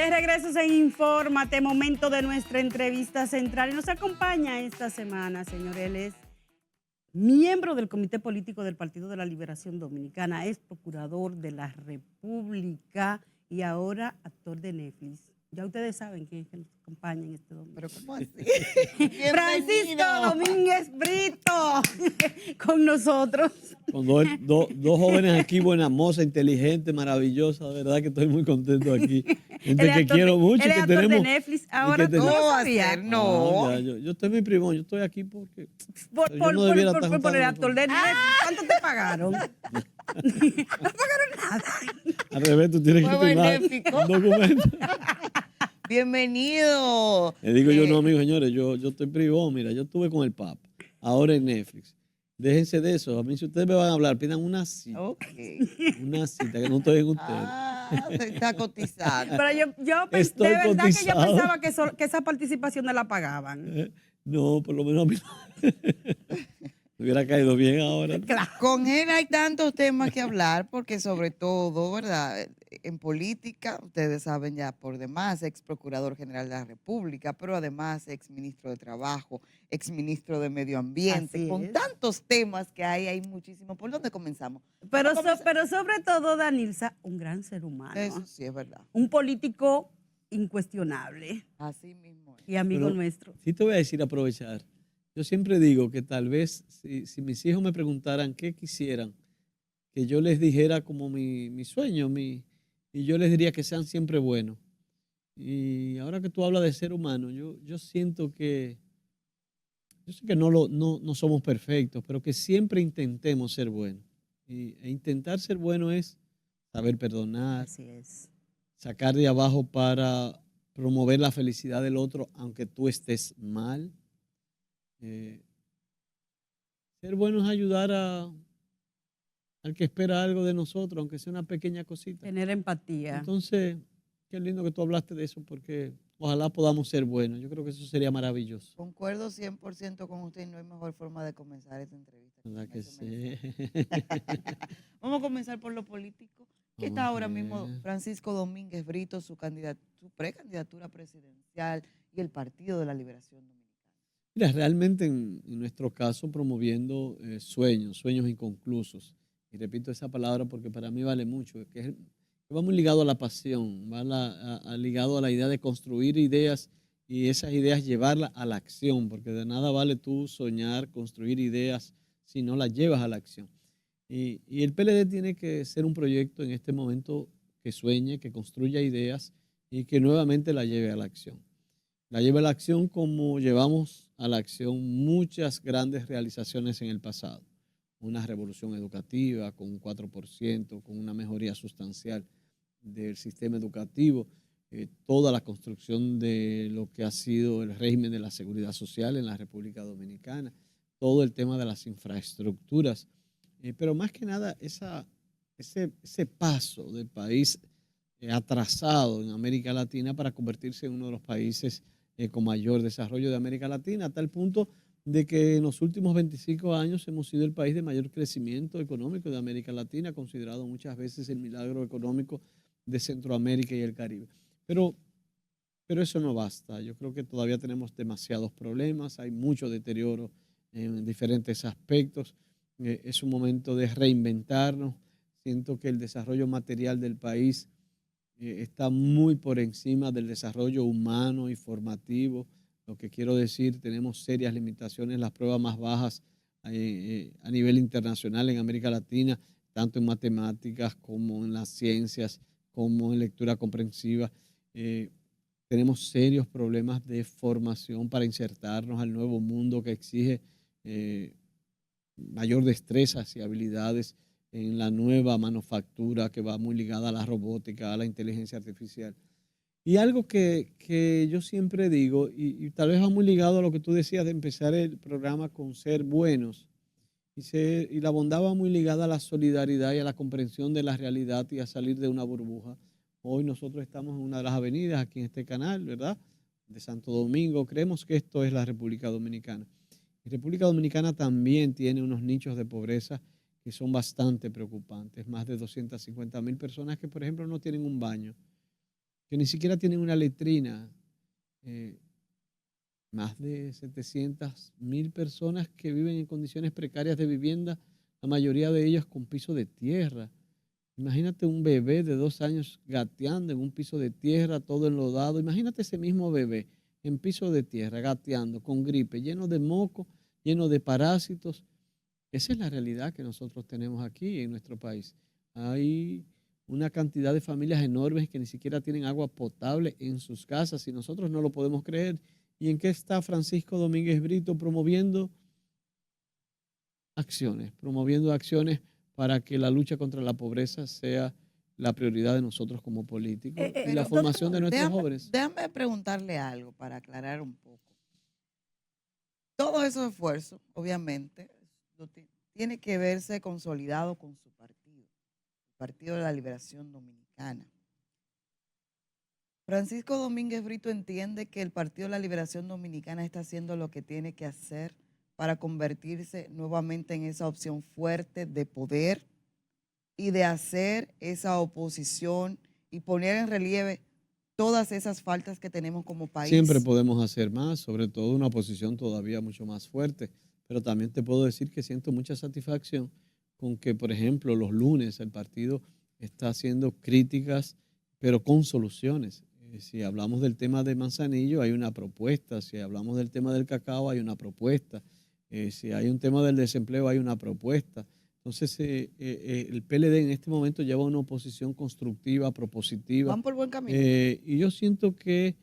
De regreso en Infórmate, momento de nuestra entrevista central. Y nos acompaña esta semana, señor, él es miembro del Comité Político del Partido de la Liberación Dominicana, es procurador de la República y ahora actor de Netflix. Ya ustedes saben quién es que nos acompaña en este domingo. ¿Pero cómo así? Francisco Domínguez Brito, con nosotros. Con dos jóvenes aquí, buenas mozas, inteligentes, maravillosas, de verdad que estoy muy contento aquí. Gente que quiero mucho. Él es que actor tenemos, de Netflix. Ahora que tú no tenemos- sabías. No. Yo estoy muy primón, yo estoy aquí porque Por yo no debiera estar el juntándome actor con- de Netflix. ¿Cuánto te pagaron? No pagaron nada. Al revés, tú tienes que Fue firmar benéfico. un documento. Bienvenido. Le digo yo, no, amigos, señores, yo estoy privón, mira, yo estuve con el Papa, ahora en Netflix. Déjense de eso, a mí si ustedes me van a hablar, pidan una cita, Ok. que no estoy en ustedes. Ah, se está cotizando. Pero de Estoy verdad que yo cotizado. pensaba que esa participación no la pagaban. No, por lo menos a mí no. Me hubiera caído bien ahora. Claro. Con él hay tantos temas que hablar, porque sobre todo, ¿verdad? En política, ustedes saben ya por demás, ex procurador general de la República, pero además ex ministro de Trabajo, ex ministro de Medio Ambiente, Así con es. tantos temas que hay muchísimo. ¿Por dónde comenzamos? Pero, Vamos a comenzar- pero sobre todo, Danilza, un gran ser humano. Eso sí es verdad. Un político incuestionable Así mismo es. y amigo Pero nuestro. sí te voy a decir, aprovechar. Yo siempre digo que tal vez si mis hijos me preguntaran qué quisieran, que yo les dijera como mi sueño, y yo les diría que sean siempre buenos. Y ahora que tú hablas de ser humano, yo siento que, yo sé que no somos perfectos, pero que siempre intentemos ser buenos. E intentar ser bueno es saber perdonar, Así es. sacar de abajo para promover la felicidad del otro, aunque tú estés mal. Ser bueno es ayudar al que espera algo de nosotros, aunque sea una pequeña cosita. Tener empatía. Entonces, qué lindo que tú hablaste de eso, porque ojalá podamos ser buenos. Yo creo que eso sería maravilloso. Concuerdo 100% con usted y no hay mejor forma de comenzar esta entrevista. ¿Verdad con que ese mensaje. sí? Vamos a comenzar por lo político. ¿Qué está Vamos a ahora mismo ver. Francisco Domínguez Brito, su precandidatura presidencial y el Partido de la Liberación Dominicana? Mira, realmente en nuestro caso promoviendo sueños inconclusos. Y repito esa palabra porque para mí vale mucho, que va muy ligado a la pasión, va ligado a la idea de construir ideas y esas ideas llevarlas a la acción, porque de nada vale tú soñar, construir ideas si no las llevas a la acción. Y el PLD tiene que ser un proyecto en este momento que sueñe, que construya ideas y que nuevamente la lleve a la acción. La lleve a la acción como llevamos a la acción muchas grandes realizaciones en el pasado. Una revolución educativa con un 4%, con una mejoría sustancial del sistema educativo, toda la construcción de lo que ha sido el régimen de la seguridad social en la República Dominicana, todo el tema de las infraestructuras, pero más que nada ese paso del país atrasado en América Latina para convertirse en uno de los países con mayor desarrollo de América Latina, a tal punto de que en los últimos 25 años hemos sido el país de mayor crecimiento económico de América Latina, considerado muchas veces el milagro económico de Centroamérica y el Caribe. Pero eso no basta. Yo creo que todavía tenemos demasiados problemas, hay mucho deterioro en diferentes aspectos. Es un momento de reinventarnos. Siento que el desarrollo material del país está muy por encima del desarrollo humano y formativo. Lo que quiero decir, tenemos serias limitaciones, las pruebas más bajas a nivel internacional en América Latina, tanto en matemáticas como en las ciencias, como en lectura comprensiva. Tenemos serios problemas de formación para insertarnos al nuevo mundo que exige mayor destrezas y habilidades en la nueva manufactura que va muy ligada a la robótica, a la inteligencia artificial. Y algo que yo siempre digo, y tal vez va muy ligado a lo que tú decías de empezar el programa con ser buenos, y la bondad va muy ligada a la solidaridad y a la comprensión de la realidad y a salir de una burbuja. Hoy nosotros estamos en una de las avenidas aquí en este canal, ¿verdad? De Santo Domingo. Creemos que esto es la República Dominicana. Y República Dominicana también tiene unos nichos de pobreza que son bastante preocupantes. Más de 250.000 personas que, por ejemplo, no tienen un baño, que ni siquiera tienen una letrina. eh, Más de 700.000 personas que viven en condiciones precarias de vivienda, la mayoría de ellas con piso de tierra. Imagínate un bebé de 2 años gateando en un piso de tierra, todo enlodado. Imagínate ese mismo bebé en piso de tierra, gateando, con gripe, lleno de moco, lleno de parásitos. Esa es la realidad que nosotros tenemos aquí en nuestro país. Hay una cantidad de familias enormes que ni siquiera tienen agua potable en sus casas y nosotros no lo podemos creer. ¿Y en qué está Francisco Domínguez Brito promoviendo acciones para que la lucha contra la pobreza sea la prioridad de nosotros como políticos y la Pero, formación de nuestros déjame, jóvenes? déjame preguntarle algo para aclarar un poco. Todos esos esfuerzos, obviamente, tiene que verse consolidado con su partido, el Partido de la Liberación Dominicana. Francisco Domínguez Brito entiende que el Partido de la Liberación Dominicana está haciendo lo que tiene que hacer para convertirse nuevamente en esa opción fuerte de poder y de hacer esa oposición y poner en relieve todas esas faltas que tenemos como país. Siempre podemos hacer más, sobre todo una oposición todavía mucho más fuerte, pero también te puedo decir que siento mucha satisfacción con que, por ejemplo, los lunes el partido está haciendo críticas, pero con soluciones. Si hablamos del tema de Manzanillo, hay una propuesta. Si hablamos del tema del cacao, hay una propuesta. Si hay un tema del desempleo, hay una propuesta. Entonces, el PLD en este momento lleva una oposición constructiva, propositiva. Van por buen camino. Y yo siento que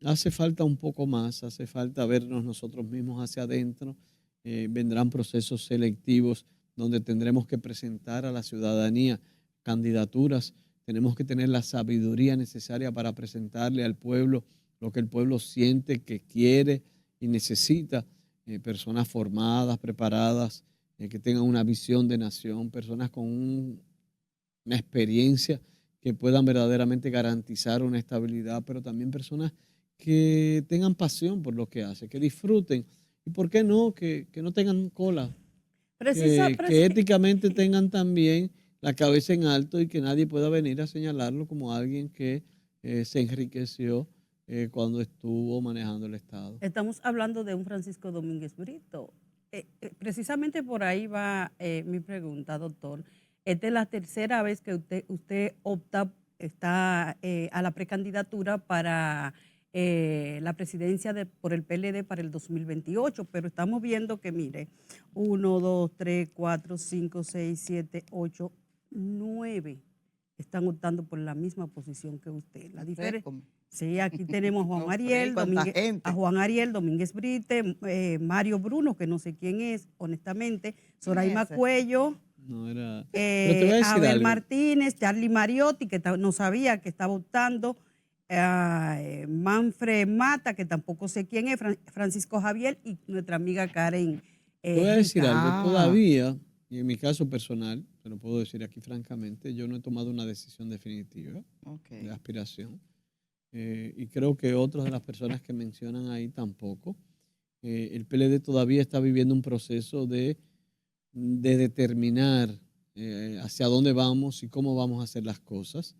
hace falta un poco más, hace falta vernos nosotros mismos hacia adentro. Vendrán procesos selectivos donde tendremos que presentar a la ciudadanía candidaturas. Tenemos que tener la sabiduría necesaria para presentarle al pueblo lo que el pueblo siente, que quiere y necesita. Personas formadas, preparadas, que tengan una visión de nación, personas con una experiencia que puedan verdaderamente garantizar una estabilidad, pero también personas que tengan pasión por lo que hacen, que disfruten. ¿Y por qué no? Que no tengan cola, que éticamente tengan también la cabeza en alto y que nadie pueda venir a señalarlo como alguien que se enriqueció cuando estuvo manejando el Estado. Estamos hablando de un Francisco Domínguez Brito. Precisamente por ahí va mi pregunta, doctor. Esta es la tercera vez que usted está a la precandidatura para la presidencia por el PLD para el 2028, pero estamos viendo que, mire, 1, 2, 3, 4, 5, 6, 7, 8, 9 están optando por la misma posición que usted. La diferencia. Sí, aquí tenemos a Juan Ariel Domínguez Brite, Mario Bruno, que no sé quién es, honestamente, Zoraima Cuello, pero te voy a decir Abel algo. Martínez, Charlie Mariotti, que no sabía que estaba optando, Manfred Mata, que tampoco sé quién es, Francisco Javier y nuestra amiga Karen. Te voy a decir algo, todavía, y en mi caso personal, te lo puedo decir aquí francamente, yo no he tomado una decisión definitiva de aspiración. Y creo que otras de las personas que mencionan ahí tampoco. El PLD todavía está viviendo un proceso de determinar hacia dónde vamos y cómo vamos a hacer las cosas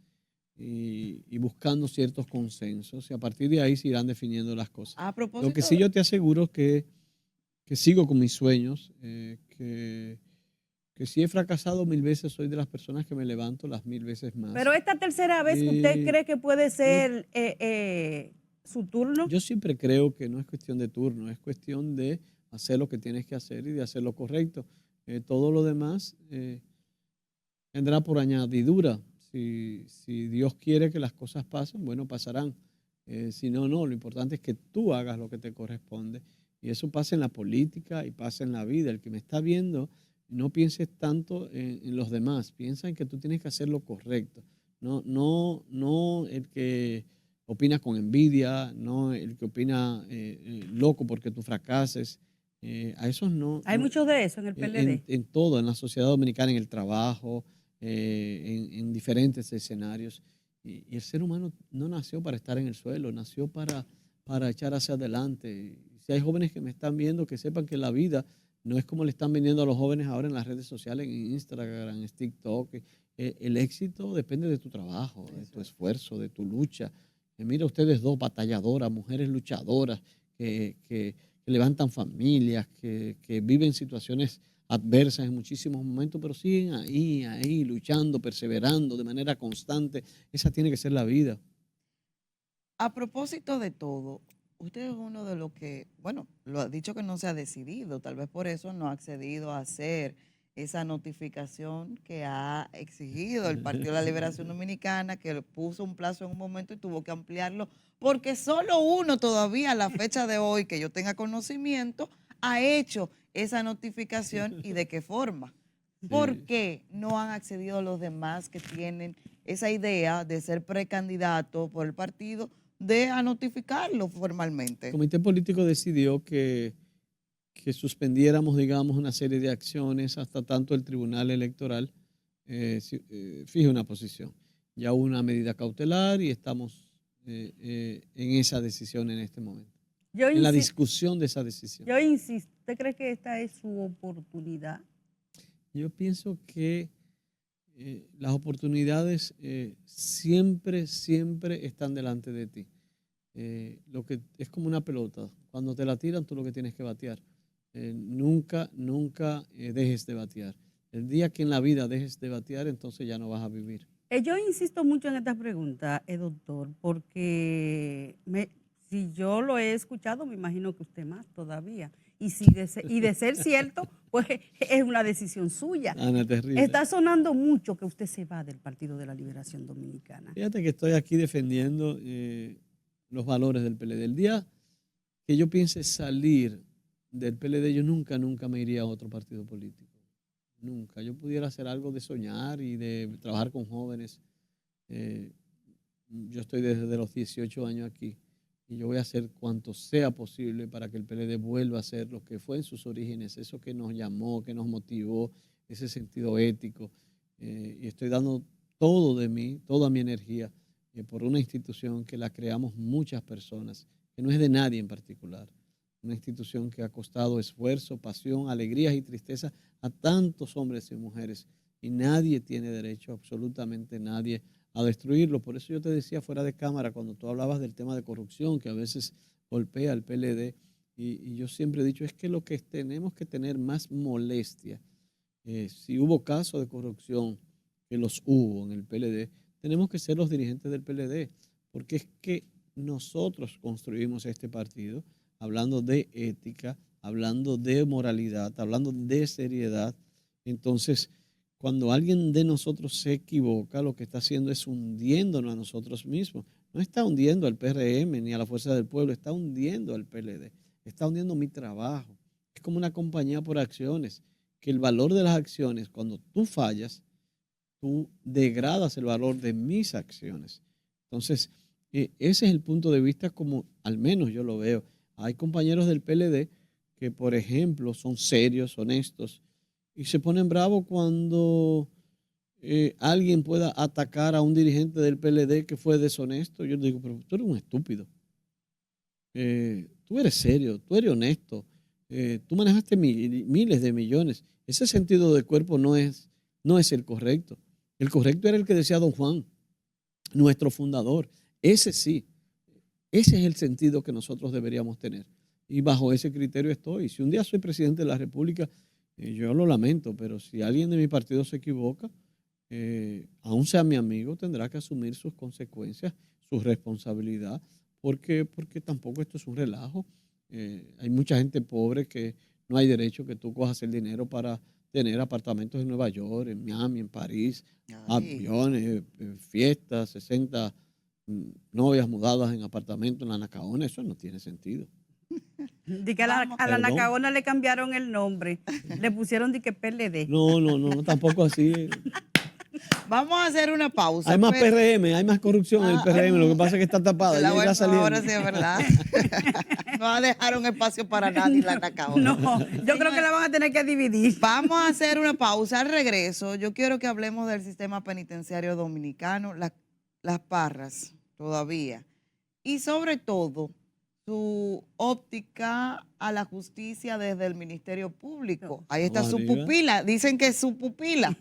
y buscando ciertos consensos y a partir de ahí se irán definiendo las cosas. Lo que sí yo te aseguro es que sigo con mis sueños, que si he fracasado 1000 veces, soy de las personas que me levanto las 1000 veces más. Pero esta tercera vez, ¿usted cree que puede ser su turno? Yo siempre creo que no es cuestión de turno, es cuestión de hacer lo que tienes que hacer y de hacer lo correcto. Todo lo demás vendrá por añadidura. Si Dios quiere que las cosas pasen, bueno, pasarán. Si no, no. Lo importante es que tú hagas lo que te corresponde. Y eso pasa en la política y pasa en la vida. El que me está viendo, no pienses tanto en los demás, piensa en que tú tienes que hacer lo correcto. No el que opina con envidia, no el que opina loco porque tú fracases. A esos no. Hay mucho de eso en el PLD. En todo, en la sociedad dominicana, en el trabajo, en diferentes escenarios. Y el ser humano no nació para estar en el suelo, nació para echar hacia adelante. Si hay jóvenes que me están viendo, que sepan que la vida no es como le están vendiendo a los jóvenes ahora en las redes sociales, en Instagram, en TikTok. El éxito depende de tu trabajo, de tu esfuerzo, de tu lucha, Mira ustedes dos batalladoras, mujeres luchadoras, que levantan familias, que viven situaciones adversas en muchísimos momentos, pero siguen ahí, luchando, perseverando de manera constante. Esa tiene que ser la vida. A propósito de todo, usted es uno de los que, bueno, lo ha dicho que no se ha decidido, tal vez por eso no ha accedido a hacer esa notificación que ha exigido el Partido de la Liberación Dominicana, que le puso un plazo en un momento y tuvo que ampliarlo, porque solo uno todavía a la fecha de hoy, que yo tenga conocimiento, ha hecho esa notificación y de qué forma. ¿Por Sí. qué no han accedido los demás que tienen esa idea de ser precandidato por el partido a notificarlo El formalmente? comité político decidió que suspendiéramos, digamos, una serie de acciones hasta tanto el Tribunal Electoral fije una posición. Ya hubo una medida cautelar y estamos en esa decisión en este momento, Yo, en la insi- discusión de esa decisión. yo insisto, ¿usted cree que esta es su oportunidad? Yo pienso que las oportunidades siempre están delante de ti. Lo que es como una pelota. Cuando te la tiran, tú lo que tienes que batear. Nunca dejes de batear. El día que en la vida dejes de batear, entonces ya no vas a vivir. Yo insisto mucho en esta pregunta, doctor, porque si yo lo he escuchado, me imagino que usted más todavía. Y de ser cierto, pues es una decisión suya. Ana, terrible. Está sonando mucho que usted se va del Partido de la Liberación Dominicana. Fíjate que estoy aquí defendiendo los valores del PLD. El día que yo piense salir del PLD, yo nunca me iría a otro partido político. Nunca. Yo pudiera hacer algo de soñar y de trabajar con jóvenes. Yo estoy desde los 18 años aquí y yo voy a hacer cuanto sea posible para que el PLD vuelva a ser lo que fue en sus orígenes, eso que nos llamó, que nos motivó, ese sentido ético. Y estoy dando todo de mí, toda mi energía por una institución que la creamos muchas personas, que no es de nadie en particular. Una institución que ha costado esfuerzo, pasión, alegrías y tristeza a tantos hombres y mujeres. Y nadie tiene derecho, absolutamente nadie, a destruirlo. Por eso yo te decía fuera de cámara, cuando tú hablabas del tema de corrupción, que a veces golpea al PLD, y yo siempre he dicho, es que lo que tenemos que tener más molestia, si hubo casos de corrupción, que los hubo en el PLD, tenemos que ser los dirigentes del PLD, porque es que nosotros construimos este partido hablando de ética, hablando de moralidad, hablando de seriedad. Entonces, cuando alguien de nosotros se equivoca, lo que está haciendo es hundiéndonos a nosotros mismos. No está hundiendo al PRM ni a la Fuerza del Pueblo, está hundiendo al PLD, está hundiendo mi trabajo. Es como una compañía por acciones, que el valor de las acciones, cuando tú fallas, tú degradas el valor de mis acciones. Entonces, ese es el punto de vista como al menos yo lo veo. Hay compañeros del PLD que, por ejemplo, son serios, honestos, y se ponen bravos cuando alguien pueda atacar a un dirigente del PLD que fue deshonesto. Yo digo, pero tú eres un estúpido. Tú eres serio, tú eres honesto. Tú manejaste miles de millones. Ese sentido de cuerpo no es el correcto. El correcto era el que decía don Juan, nuestro fundador. Ese sí, ese es el sentido que nosotros deberíamos tener. Y bajo ese criterio estoy. Si un día soy presidente de la República, yo lo lamento, pero si alguien de mi partido se equivoca, aún sea mi amigo, tendrá que asumir sus consecuencias, su responsabilidad, porque tampoco esto es un relajo. Hay mucha gente pobre que no hay derecho que tú cojas el dinero para tener apartamentos en Nueva York, en Miami, en París, aviones, fiestas, 60 novias mudadas en apartamentos en la Nacaona. Eso no tiene sentido. Di que a la Perdón. Nacaona le cambiaron el nombre. Le pusieron di que PLD. No, tampoco así. Vamos a hacer una pausa. Hay más pero- PRM, hay más corrupción en el PRM, lo que pasa es que está tapada. Ya Bueno, irá saliendo. ahora sí es verdad. No dejaron espacio para nadie en la Nacaona. No, yo creo que la van a tener que dividir. Vamos a hacer una pausa. Al regreso, yo quiero que hablemos del sistema penitenciario dominicano, las parras todavía, y sobre todo su óptica a la justicia desde el Ministerio Público. Ahí está su Arriba. pupila. Dicen que es su pupila.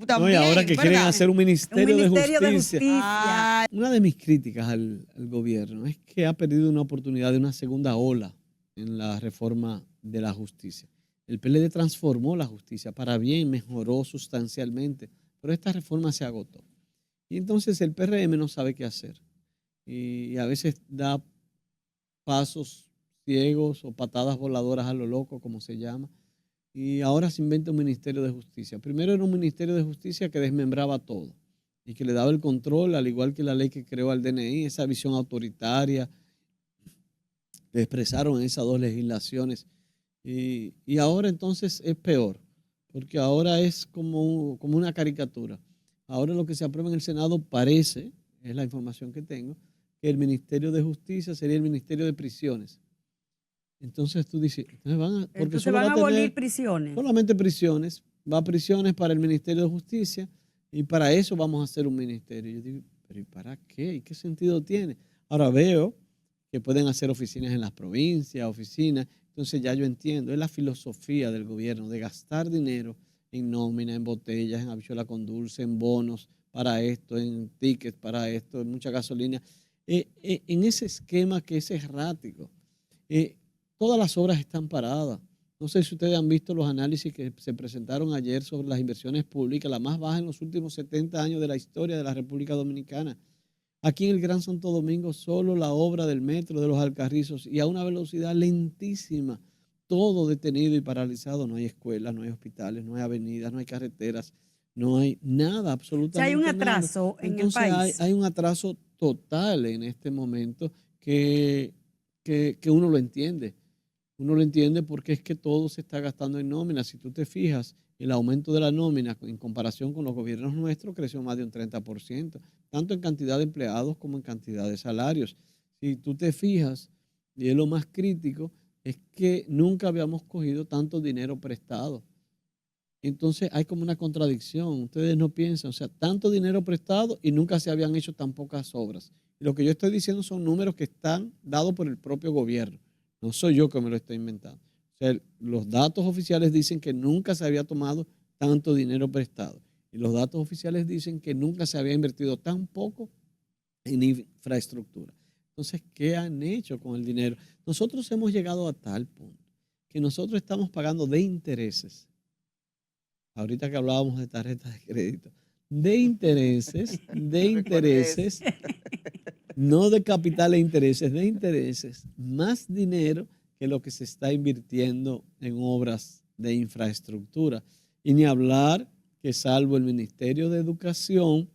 No, y También, ahora que quieren ¿verdad? hacer un ministerio, Un ministerio de de justicia. justicia. Una de mis críticas al gobierno es que ha perdido una oportunidad de una segunda ola en la reforma de la justicia. El PLD transformó la justicia para bien, mejoró sustancialmente, pero esta reforma se agotó. Y entonces el PRM no sabe qué hacer y a veces da pasos ciegos o patadas voladoras a lo loco, como se llama, y ahora se inventa un Ministerio de Justicia. Primero era un Ministerio de Justicia que desmembraba todo y que le daba el control, al igual que la ley que creó al DNI, esa visión autoritaria que expresaron en esas dos legislaciones. Y ahora entonces es peor, porque ahora es como una caricatura. Ahora lo que se aprueba en el Senado parece, es la información que tengo, que el Ministerio de Justicia sería el Ministerio de Prisiones. Entonces tú dices, porque Entonces solo van va a a tener abolir prisiones. solamente prisiones, va a prisiones para el Ministerio de Justicia y para eso vamos a hacer un ministerio. Yo digo, pero ¿y para qué? ¿Y qué sentido tiene? Ahora veo que pueden hacer oficinas en las provincias, oficinas, entonces ya yo entiendo, es la filosofía del gobierno de gastar dinero en nómina, en botellas, en habichuela con dulce, en bonos para esto, en tickets para esto, en mucha gasolina, en ese esquema que es errático. Eh, Todas las obras están paradas. No sé si ustedes han visto los análisis que se presentaron ayer sobre las inversiones públicas, la más baja en los últimos 70 años de la historia de la República Dominicana. Aquí en el Gran Santo Domingo, solo la obra del metro de los Alcarrizos y a una velocidad lentísima, todo detenido y paralizado. No hay escuelas, no hay hospitales, no hay avenidas, no hay carreteras, no hay nada, O sea, hay un absolutamente nada. atraso en el Entonces país. hay un atraso total en este momento que uno lo entiende. Uno lo entiende porque es que todo se está gastando en nómina. Si tú te fijas, el aumento de la nómina en comparación con los gobiernos nuestros creció más de un 30%, tanto en cantidad de empleados como en cantidad de salarios. Si tú te fijas, y es lo más crítico, es que nunca habíamos cogido tanto dinero prestado. Entonces hay como una contradicción. Ustedes no piensan, o sea, tanto dinero prestado y nunca se habían hecho tan pocas obras. Y lo que yo estoy diciendo son números que están dados por el propio gobierno. No soy yo que me lo estoy inventando. O sea, los datos oficiales dicen que nunca se había tomado tanto dinero prestado. Y los datos oficiales dicen que nunca se había invertido tan poco en infraestructura. Entonces, ¿qué han hecho con el dinero? Nosotros hemos llegado a tal punto que nosotros estamos pagando de intereses. Ahorita que hablábamos de tarjetas de crédito, de intereses, no de capital e intereses, de intereses, más dinero que lo que se está invirtiendo en obras de infraestructura. Y ni hablar que salvo el Ministerio de Educación,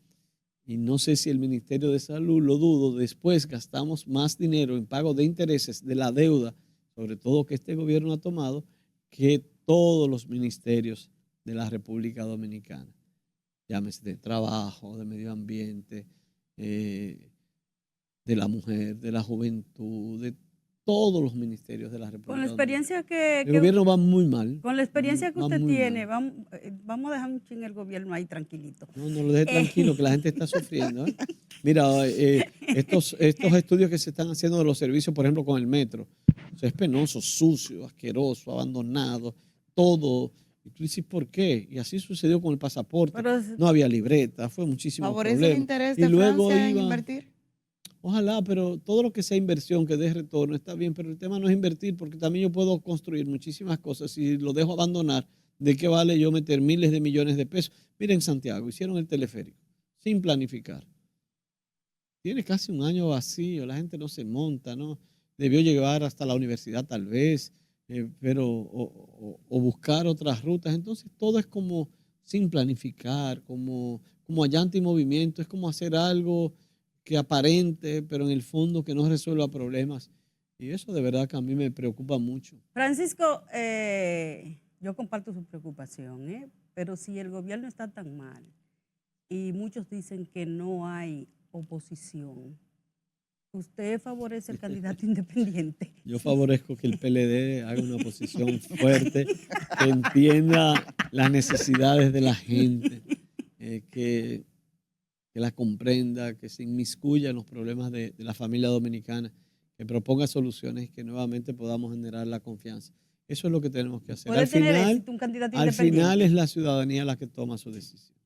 y no sé si el Ministerio de Salud, lo dudo, después gastamos más dinero en pago de intereses de la deuda, sobre todo que este gobierno ha tomado, que todos los ministerios de la República Dominicana. Llámese de trabajo, de medio ambiente, de la mujer, de la juventud, de todos los ministerios de la República Con la Dominicana. experiencia El gobierno va muy mal. con la experiencia que va usted muy tiene, mal. vamos a dejar un ching el gobierno ahí tranquilito. No, no lo deje tranquilo, que la gente está sufriendo. Mira, estos estudios que se están haciendo de los servicios, por ejemplo, con el metro, o sea, es penoso, sucio, asqueroso, abandonado, todo. Y tú dices, ¿por qué? Y así sucedió con el pasaporte. Pero No había libreta, fue muchísimo ¿Favorece el problema. interés Y de luego Francia en iba, invertir? ojalá, pero todo lo que sea inversión, que dé retorno, está bien, pero el tema no es invertir, porque también yo puedo construir muchísimas cosas. Si lo dejo abandonar, ¿de qué vale yo meter miles de millones de pesos? Miren, en Santiago, hicieron el teleférico, sin planificar. Tiene casi un año vacío, la gente no se monta, ¿no? Debió llegar hasta la universidad tal vez, pero o buscar otras rutas. Entonces todo es como sin planificar, como allante y movimiento, es como hacer algo que aparente, pero en el fondo que no resuelva problemas. Y eso de verdad que a mí me preocupa mucho. Francisco, yo comparto su preocupación, pero si el gobierno está tan mal y muchos dicen que no hay oposición, ¿usted favorece el candidato independiente? Yo favorezco que el PLD haga una oposición fuerte, que entienda las necesidades de la gente, que la comprenda, que se inmiscuya en los problemas de la familia dominicana, que proponga soluciones y que nuevamente podamos generar la confianza. Eso es lo que tenemos que hacer. ¿Puede tener éxito un candidato Al independiente? final es la ciudadanía la que toma su decisión.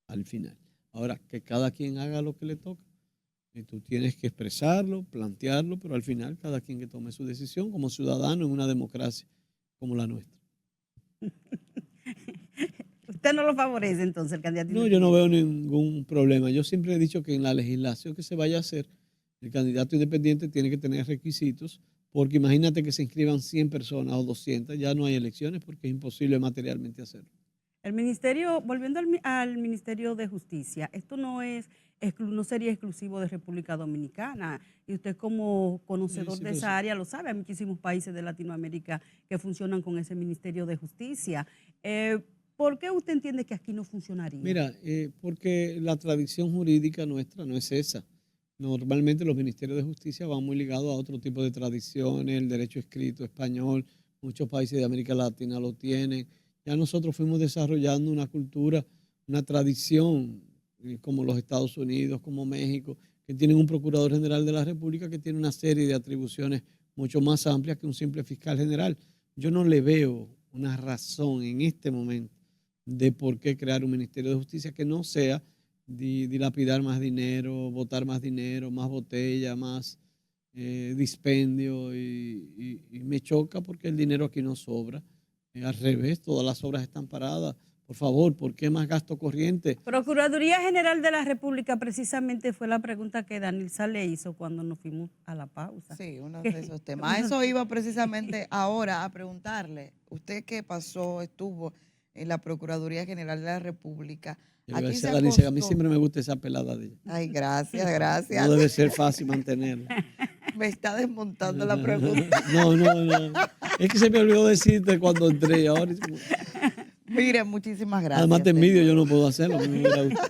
al final. Ahora, que cada quien haga lo que le toca. Y tú tienes que expresarlo, plantearlo, pero al final cada quien que tome su decisión como ciudadano en una democracia como la nuestra. Usted no lo favorece entonces, el candidato No, yo no independiente. veo ningún problema. Yo siempre he dicho que en la legislación que se vaya a hacer, el candidato independiente tiene que tener requisitos, porque imagínate que se inscriban 100 personas o 200, ya no hay elecciones porque es imposible materialmente hacerlo. El ministerio, volviendo al Ministerio de Justicia, esto no sería exclusivo de República Dominicana. Y usted como conocedor Sí, de pero esa área lo sabe, hay muchísimos países de Latinoamérica que funcionan con ese Ministerio de Justicia. ¿Por qué usted entiende que aquí no funcionaría? mira, porque la tradición jurídica nuestra no es esa. Normalmente los ministerios de justicia van muy ligados a otro tipo de tradiciones, el derecho escrito español, muchos países de América Latina lo tienen. Ya nosotros fuimos desarrollando una cultura, una tradición, como los Estados Unidos, como México, que tienen un procurador general de la República que tiene una serie de atribuciones mucho más amplias que un simple fiscal general. Yo no le veo una razón en este momento de por qué crear un Ministerio de Justicia que no sea dilapidar más dinero, botar más dinero, más botella, más dispendio y me choca porque el dinero aquí no sobra. Al revés, todas las obras están paradas. Por favor, ¿por qué más gasto corriente? Procuraduría General de la República precisamente fue la pregunta que Danilza le hizo cuando nos fuimos a la pausa. Sí, uno de Que esos temas. A uno- eso iba precisamente ahora a preguntarle. Usted que pasó, estuvo en la Procuraduría General de la República, Yo le voy a aquí decir se a Daniela que a mí acostó. siempre me gusta esa pelada de ella. Ay, gracias, No gracias. debe ser fácil mantenerla. Me está desmontando la pregunta. No, no, no. Es que se me olvidó decirte cuando entré. Ahora, Mire, muchísimas además gracias, te envidio, yo señor. no puedo hacerlo. A mí me hubiera gustado.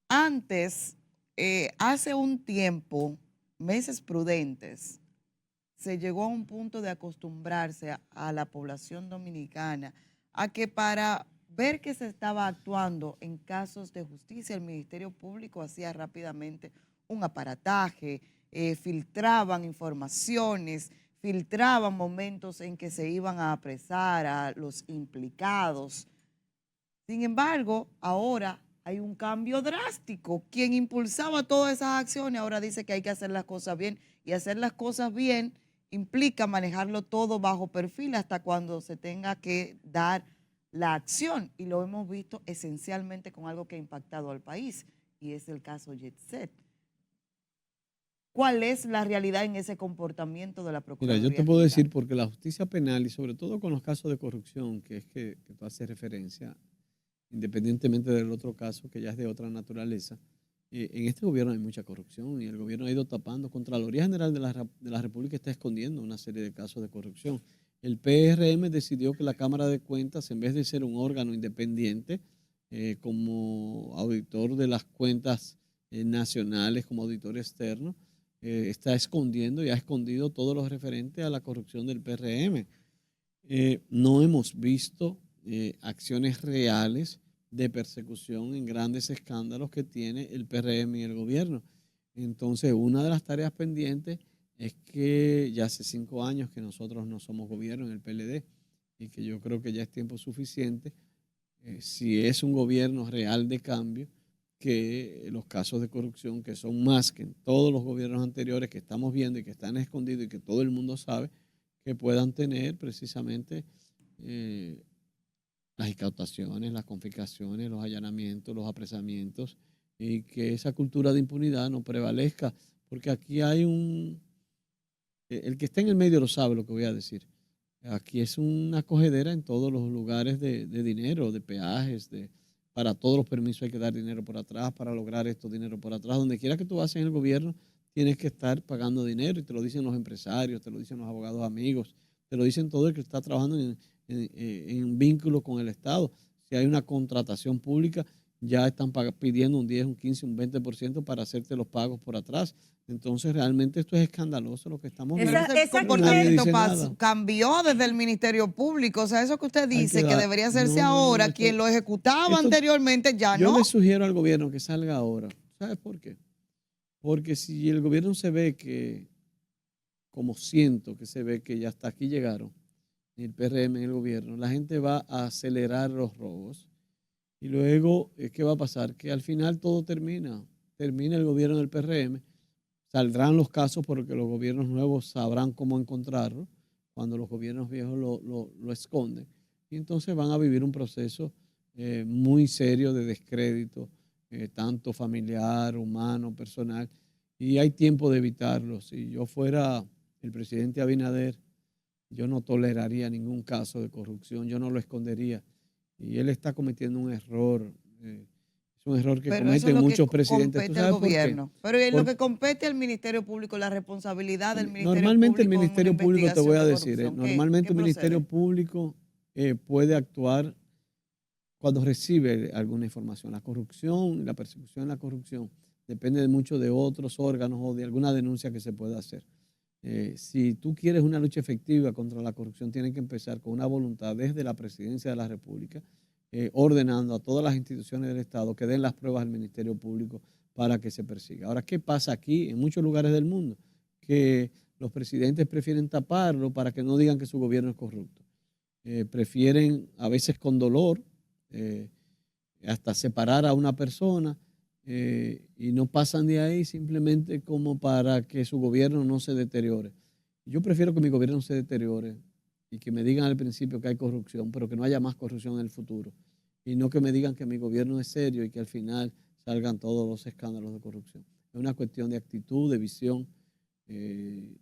Antes, hace un tiempo, meses prudentes, se llegó a un punto de acostumbrarse a la población dominicana a que para ver que se estaba actuando en casos de justicia, el Ministerio Público hacía rápidamente un aparataje, filtraban informaciones, filtraban momentos en que se iban a apresar a los implicados. Sin embargo, ahora hay un cambio drástico. Quien impulsaba todas esas acciones ahora dice que hay que hacer las cosas bien, y hacer las cosas bien implica manejarlo todo bajo perfil hasta cuando se tenga que dar la acción. Y lo hemos visto esencialmente con algo que ha impactado al país, y es el caso Jetset. ¿Cuál es la realidad en ese comportamiento de la Mira, yo te Procuraduría puedo General? decir, porque la justicia penal y sobre todo con los casos de corrupción, que es que tú haces referencia, independientemente del otro caso que ya es de otra naturaleza, en este gobierno hay mucha corrupción y el gobierno ha ido tapando. Contraloría General de la República está escondiendo una serie de casos de corrupción. El PRM decidió que la Cámara de Cuentas, en vez de ser un órgano independiente, como auditor de las cuentas nacionales, como auditor externo, está escondiendo y ha escondido todo lo referente a la corrupción del PRM. No hemos visto acciones reales de persecución en grandes escándalos que tiene el PRM y el gobierno. Entonces, una de las tareas pendientes es que ya hace 5 años que nosotros no somos gobierno en el PLD y que yo creo que ya es tiempo suficiente, si es un gobierno real de cambio, que los casos de corrupción, que son más que en todos los gobiernos anteriores que estamos viendo y que están escondidos y que todo el mundo sabe, que puedan tener precisamente eh, las incautaciones, las confiscaciones, los allanamientos, los apresamientos, y que esa cultura de impunidad no prevalezca, porque aquí hay el que está en el medio lo sabe lo que voy a decir. Aquí es una cogedera en todos los lugares de dinero, de peajes, para todos los permisos hay que dar dinero por atrás, para lograr estos dinero por atrás. Donde quiera que tú vas en el gobierno, tienes que estar pagando dinero y te lo dicen los empresarios, te lo dicen los abogados amigos, te lo dicen todo el que está trabajando en vínculo con el Estado. Si hay una contratación pública, ya están pidiendo un 10, un 15, un 20% para hacerte los pagos por atrás. Entonces, realmente esto es escandaloso lo que estamos Pero viendo. ese esa Y nadie comportamiento dice nada. cambió desde el Ministerio Público. O sea, eso que usted Hay que dice que dar. debería hacerse No, no, no. ahora, quien lo ejecutaba Esto, anteriormente ya yo no. le sugiero al gobierno que salga ahora. ¿Sabes por qué? Porque si el gobierno se ve que, como siento que se ve que ya hasta aquí llegaron, el PRM en el gobierno, la gente va a acelerar los robos Y luego, ¿qué va a pasar? Que al final todo termina el gobierno del PRM, saldrán los casos porque los gobiernos nuevos sabrán cómo encontrarlo, cuando los gobiernos viejos lo esconden. Y entonces van a vivir un proceso muy serio de descrédito, tanto familiar, humano, personal, y hay tiempo de evitarlo. Si yo fuera el presidente Abinader, yo no toleraría ningún caso de corrupción, yo no lo escondería. Y él está cometiendo un error. Es un error que Pero eso es cometen lo que muchos presidentes. ¿Tú compete al sabes por qué? gobierno. Pero en lo Por- que compete al Ministerio Público, la responsabilidad del Ministerio Normalmente el Público en una Ministerio Público, te voy investigación a de decir, corrupción, normalmente ¿qué el Ministerio procede? Público puede actuar cuando recibe alguna información. La corrupción, la persecución de la corrupción depende de mucho de otros órganos o de alguna denuncia que se pueda hacer. Si tú quieres una lucha efectiva contra la corrupción, tienes que empezar con una voluntad desde la Presidencia de la República, ordenando a todas las instituciones del Estado que den las pruebas al Ministerio Público para que se persiga. Ahora, ¿qué pasa aquí en muchos lugares del mundo? Que los presidentes prefieren taparlo para que no digan que su gobierno es corrupto. Prefieren, a veces con dolor, eh, hasta separar a una persona y no pasan de ahí simplemente como para que su gobierno no se deteriore. Yo prefiero que mi gobierno se deteriore y que me digan al principio que hay corrupción, pero que no haya más corrupción en el futuro. Y no que me digan que mi gobierno es serio y que al final salgan todos los escándalos de corrupción. Es una cuestión de actitud, de visión eh,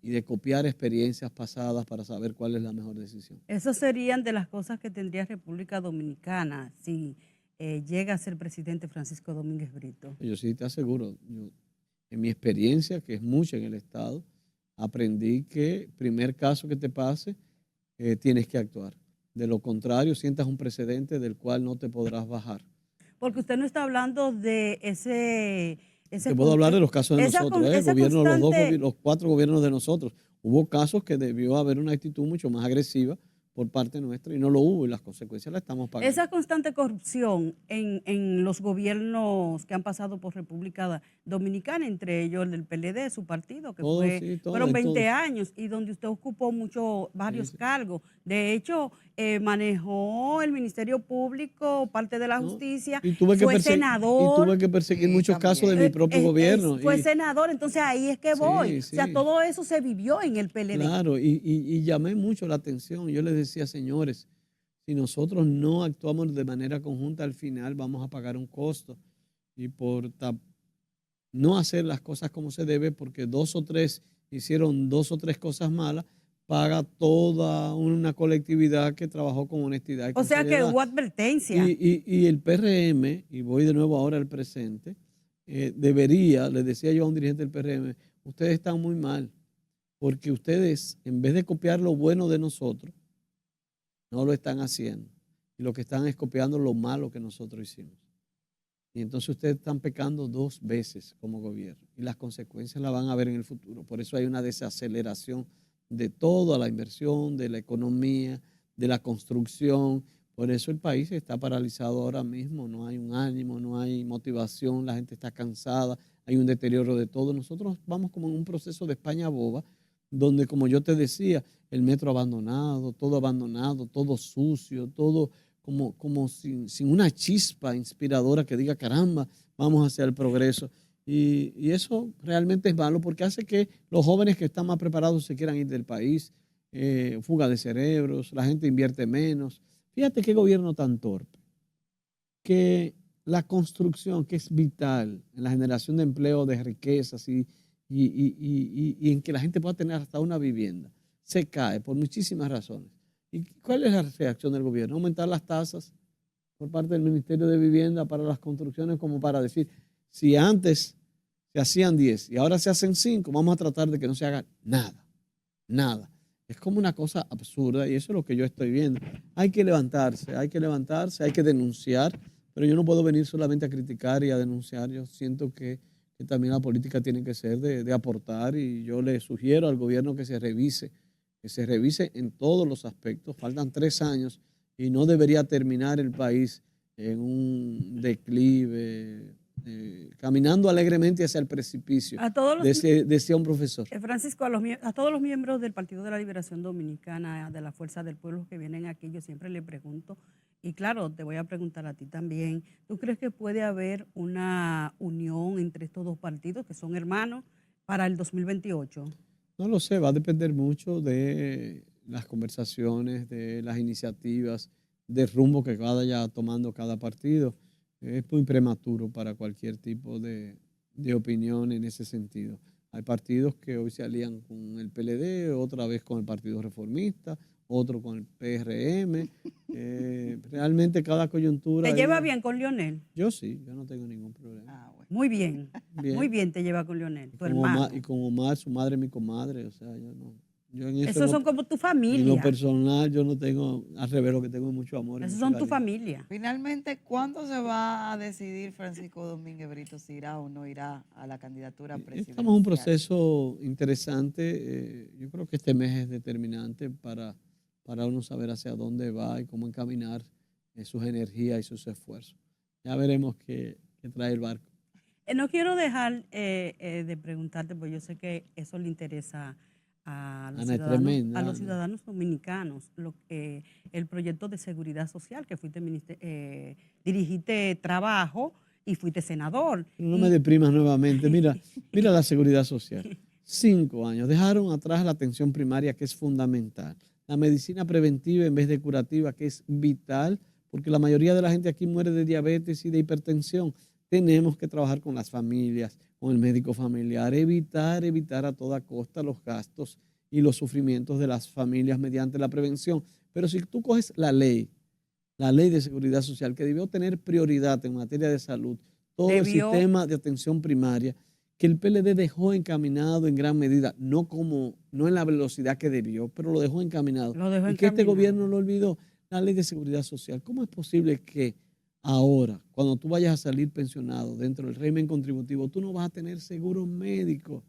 y de copiar experiencias pasadas para saber cuál es la mejor decisión. Esas serían de las cosas que tendría República Dominicana si llega a ser presidente Francisco Domínguez Brito. Yo sí te aseguro, en mi experiencia, que es mucha en el Estado, aprendí que primer caso que te pase, tienes que actuar. De lo contrario, sientas un precedente del cual no te podrás bajar. Porque usted no está hablando de ese Te puedo hablar de los casos de nosotros, el esa gobierno, constante, los 4 gobiernos de nosotros. Hubo casos que debió haber una actitud mucho más agresiva por parte nuestra y no lo hubo y las consecuencias las estamos pagando. esa constante corrupción en los gobiernos que han pasado por República Dominicana, entre ellos el del PLD, su partido, que Todos, sí, fueron en 20 todos. años y donde usted ocupó varios Sí. cargos. De hecho, manejó el Ministerio Público, parte de la ¿No? justicia, Y tuve fue senador. que perseguir Sí, muchos casos de también. mi propio gobierno. Fue senador, entonces ahí es que voy. Sí, O sea, sí. todo eso se vivió en el PLD. Claro, y llamé mucho la atención. Yo les decía, señores, si nosotros no actuamos de manera conjunta, al final vamos a pagar un costo. Y por no hacer las cosas como se debe, porque 2 o 3 hicieron 2 o 3 cosas malas, paga toda una colectividad que trabajó con honestidad y O con sea que seriedad. hubo advertencia. Y el PRM, y voy de nuevo ahora al presente, debería, le decía yo a un dirigente del PRM, ustedes están muy mal, porque ustedes, en vez de copiar lo bueno de nosotros, no lo están haciendo. Y lo que están es copiando lo malo que nosotros hicimos. Y entonces ustedes están pecando 2 veces como gobierno. Y las consecuencias las van a ver en el futuro. Por eso hay una desaceleración de toda la inversión, de la economía, de la construcción. Por eso el país está paralizado ahora mismo. No hay un ánimo, no hay motivación, la gente está cansada, hay un deterioro de todo. Nosotros vamos como en un proceso de España boba, donde, como yo te decía, el metro abandonado, todo sucio, todo como sin una chispa inspiradora que diga, caramba, vamos hacia el progreso. Y eso realmente es malo porque hace que los jóvenes que están más preparados se quieran ir del país, fuga de cerebros, la gente invierte menos. Fíjate qué gobierno tan torpe, que la construcción, que es vital en la generación de empleo, de riquezas y en que la gente pueda tener hasta una vivienda, se cae por muchísimas razones. ¿Y cuál es la reacción del gobierno? Aumentar las tasas por parte del Ministerio de Vivienda para las construcciones, como para decir, si antes se hacían 10 y ahora se hacen 5, vamos a tratar de que no se haga nada, nada. Es como una cosa absurda y eso es lo que yo estoy viendo. Hay que levantarse, hay que denunciar, pero yo no puedo venir solamente a criticar y a denunciar. Yo siento que también la política tiene que ser de aportar y yo le sugiero al gobierno que se revise en todos los aspectos. Faltan 3 años y no debería terminar el país en un declive, caminando alegremente hacia el precipicio, A todos los, decía un profesor. Francisco, a todos los miembros del Partido de la Liberación Dominicana, de la Fuerza del Pueblo que vienen aquí, yo siempre le pregunto Y claro, te voy a preguntar a ti también, ¿tú crees que puede haber una unión entre estos dos partidos que son hermanos para el 2028? No lo sé, va a depender mucho de las conversaciones, de las iniciativas, del rumbo que vaya tomando cada partido. Es muy prematuro para cualquier tipo de opinión en ese sentido. Hay partidos que hoy se alían con el PLD, otra vez con el Partido Reformista, otro con el PRM. Realmente cada coyuntura... ¿Te lleva bien con Leonel? Yo sí, yo no tengo ningún problema. Ah, bueno. Muy bien, Bien. muy bien te lleva con Leonel, tu Con hermano. Omar, y con Omar, su madre, mi comadre, o sea, yo no... Yo en eso Esos son como tu familia. en lo personal, yo no tengo, al revés, lo que tengo es mucho amor. y Esos mucho son tu cariño. familia. Finalmente, ¿cuándo se va a decidir Francisco Domínguez Brito si irá o no irá a la candidatura presidencial? Estamos en un proceso interesante. Yo creo que este mes es determinante para uno saber hacia dónde va y cómo encaminar sus energías y sus esfuerzos. Ya veremos qué trae el barco. No quiero dejar de preguntarte, porque yo sé que eso le interesa a los, Ana es ciudadanos, tremenda, a los Ana. ciudadanos dominicanos, el proyecto de seguridad social, que dirigiste trabajo y fuiste senador. Pero no me deprimas nuevamente. Mira la seguridad social. 5 años. Dejaron atrás la atención primaria, que es fundamental. La medicina preventiva en vez de curativa, que es vital, porque la mayoría de la gente aquí muere de diabetes y de hipertensión. Tenemos que trabajar con las familias, con el médico familiar, evitar a toda costa los gastos y los sufrimientos de las familias mediante la prevención. Pero si tú coges la ley de seguridad social, que debió tener prioridad en materia de salud, todo el sistema de atención primaria, que el PLD dejó encaminado en gran medida, no en la velocidad que debió, pero lo dejó encaminado. Y que este gobierno lo olvidó, la ley de seguridad social. ¿Cómo es posible que ahora, cuando tú vayas a salir pensionado dentro del régimen contributivo, tú no vas a tener seguro médico?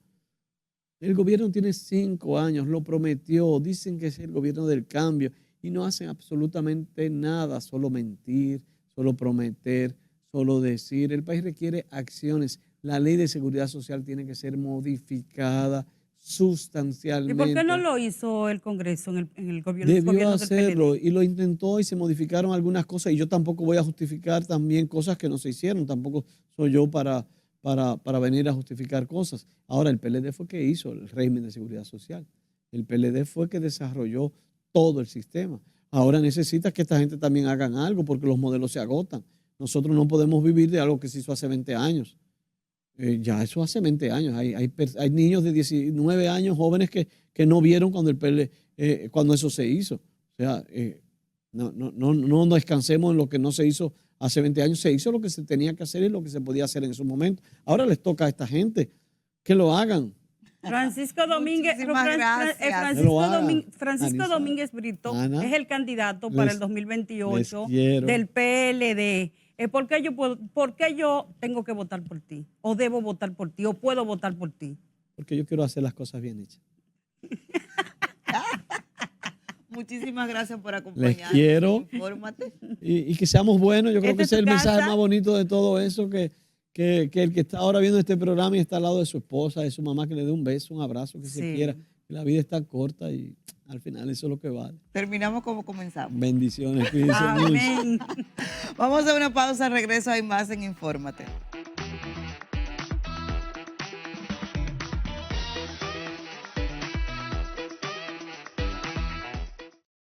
El gobierno tiene 5 años, lo prometió, dicen que es el gobierno del cambio y no hacen absolutamente nada, solo mentir, solo prometer, solo decir. El país requiere acciones. La ley de seguridad social tiene que ser modificada sustancialmente. ¿Y por qué no lo hizo el Congreso en el gobierno Debió del hacerlo PLD? y lo intentó y se modificaron algunas cosas y yo tampoco voy a justificar también cosas que no se hicieron, tampoco soy yo para venir a justificar cosas. Ahora, el PLD fue que hizo el régimen de seguridad social. El PLD fue que desarrolló todo el sistema. Ahora necesita que esta gente también hagan algo porque los modelos se agotan. Nosotros no podemos vivir de algo que se hizo hace 20 años. Ya eso hace 20 años. Hay niños de 19 años, jóvenes que no vieron cuando eso se hizo. O sea, no descansemos en lo que no se hizo hace 20 años. Se hizo lo que se tenía que hacer y lo que se podía hacer en su momento. Ahora les toca a esta gente que lo hagan. Francisco Domínguez, Francisco Domínguez Brito Ana, es el candidato para el 2028 quiero. del PLD. ¿Por qué yo tengo que votar por ti? ¿O debo votar por ti? ¿O puedo votar por ti? Porque yo quiero hacer las cosas bien hechas. Muchísimas gracias por acompañarnos. Les quiero. Infórmate. Y que seamos buenos. Yo creo que ese es el mensaje casa? más bonito de todo eso, que el que está ahora viendo este programa y está al lado de su esposa, de su mamá, que le dé un beso, un abrazo, que se quiera. La vida está corta y al final eso es lo que vale. Terminamos como comenzamos. Bendiciones, cuídense mucho. Amén. Vamos a una pausa, regreso, hay más en Infórmate.